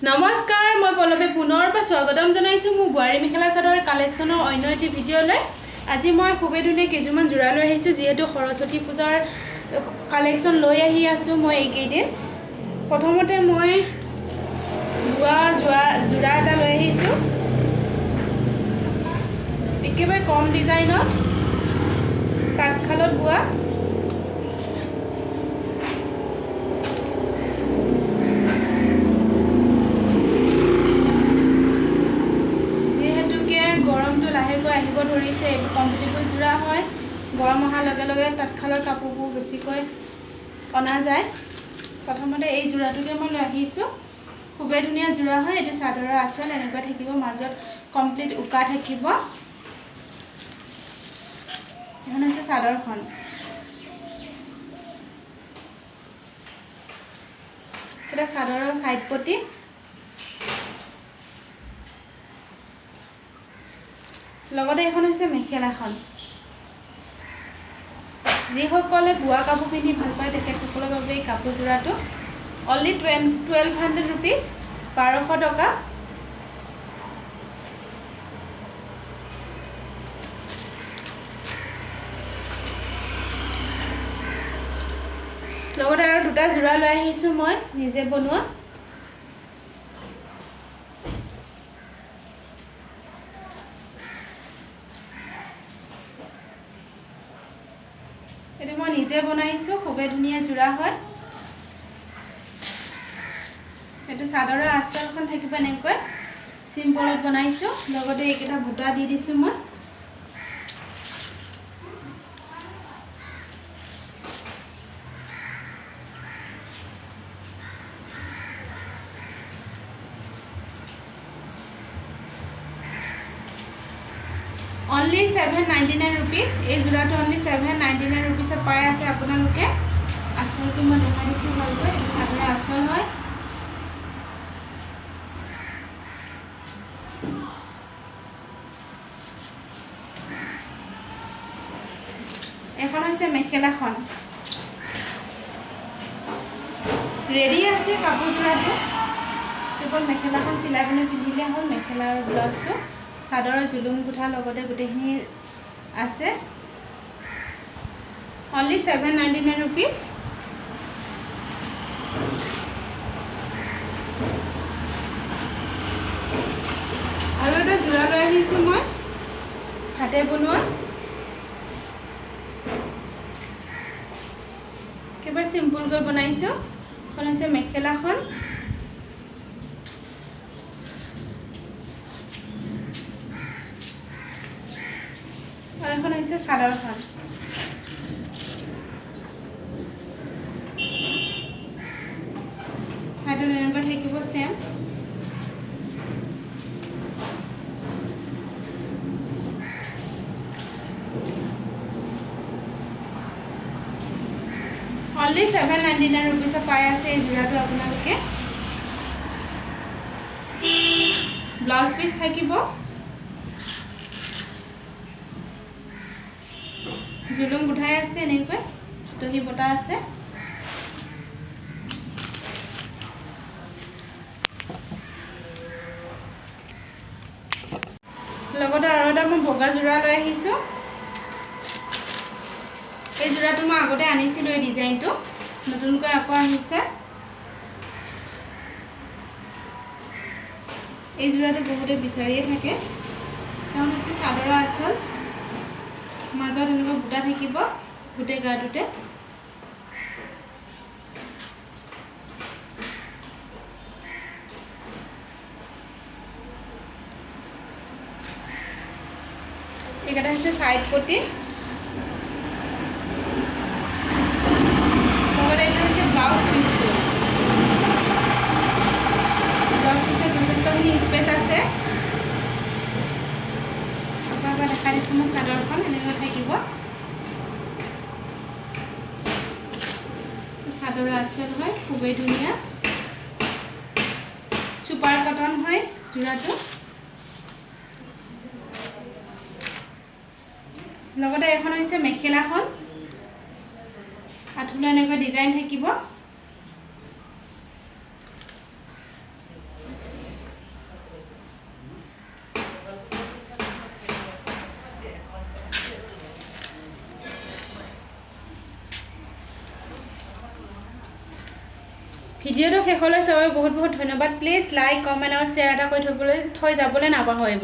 নমস্কাৰ, মই পল্লৱী পুনৰ স্বাগতম জনাইছো মোৰ বুৱাৰী মেখেলা চাদৰ কালেকশ্যনৰ অন্য এটি ভিডিঅ'লৈ। আজি মই খুবেই ধুনীয়া কেইযোৰমান যোৰা লৈ আহিছোঁ, যিহেতু সৰস্বতী পূজাৰ কালেকশ্যন লৈ আহি আছোঁ মই এইকেইদিন। প্ৰথমতে মই যোৰা এটা লৈ আহিছোঁ, একেবাৰে কম ডিজাইনত তাঁতশালত বোৱা। লাহেকৈ আহিব ধৰিছে, এইবোৰ কমফৰ্টেবল যোৰা হয়। গৰম অহাৰ লগে লগে তাঁতশালৰ কাপোৰবোৰ বেছিকৈ অনা যায়। প্ৰথমতে এই যোৰাটোকে মই লৈ আহিছোঁ, খুবেই ধুনীয়া যোৰা হয়। এইটো চাদৰৰ আঁচল এনেকুৱা থাকিব, মাজত কমপ্লিট উকা থাকিব। এখন হৈছে চাদৰখন। এটা চাদৰৰ ছাইড পটি, লগতে এখন হৈছে মেখেলাখন। যিসকলে বোৱা কাপোৰ পিন্ধি ভাল পায় তেখেতসকলৰ বাবে এই কাপোৰ যোৰাটো অনলি 1200 ৰুপিজ, 1200 টকা। লগতে আৰু দুটা যোৰা লৈ আহিছোঁ মই নিজে বনোৱা। এইটো মই নিজে বনাইছোঁ, খুবেই ধুনীয়া যোৰা হয়। এইটো চাদৰৰ আঁচলখন থাকিব এনেকৈ চিম্পলত বনাইছোঁ, লগতে এইকেইটা বুটা দি দিছোঁ মই। Only 799 rupees. এই যোৰাটো অনলি 799 ৰুপিজত পাই আছে আপোনালোকে। আঁচলটো মই দেখাই দিছোঁ ভালকৈ, এইটো চাদৰৰ আঁচল হয়। এখন হৈছে মেখেলাখন, ৰেডি আছে কাপোৰ যোৰাটো। কেৱল মেখেলাখন চিলাই পিনে পিন্ধিলে হ'ল। মেখেলাৰ ব্লাউজটো চাদৰৰ জুলুম গুঠা লগতে গোটেইখিনি আছে। Only 799 rupees. আৰু এটা যোৰা লৈ আহিছোঁ মই হাতে বনোৱা, একেবাৰে চিম্পুলকৈ বনাইছোঁ। এখন হৈছে মেখেলাখন, আৰু এখন হৈছে চাদৰখন। চাদৰ এনেকুৱা থাকিব চেম। অনলি 799 ৰুপিজত পাই আছে এই যোৰাটো আপোনালোকে। ব্লাউজ পিচ থাকিব, জুলুম গুঠাই আছে এনেকৈ, দহি বটা আছে। লগতে আৰু এটা মই বগা যোৰা লৈ আহিছোঁ। এই যোৰাটো মই আগতে আনিছিলোঁ, এই ডিজাইনটো নতুনকৈ আকৌ আহিছে। এই যোৰাটো বহুতে বিচাৰিয়ে থাকে। এখন হৈছে চাদৰৰ আঁচল, মাজত এনেকুৱা বুটা থাকিব গোটেই গাটোতে। এইকেইটা হৈছে ছাইড পটি, লগতে এইটো হৈছে ব্লাউজ পিচটো। ব্লাউজ পিচত যথেষ্টখিনি স্পেচ আছে। আপোনাক দেখাই দিছোঁ মই চাদৰখন এনেকৈ থাকিব। চাদৰৰ আঁচল হয়, খুবেই ধুনীয়া। চুপাৰ কটন হয় যোৰাটো। লগতে এখন হৈছে মেখেলাখন, আঁঠুলা এনেকুৱা ডিজাইন থাকিব। ভিডিঅ'টো শেষলৈ চাবলৈ বহুত বহুত ধন্যবাদ। প্লিজ লাইক কমেণ্ট আৰু শ্বেয়াৰ এটা কৰি থৈ যাবলৈ নাপাহৰিব।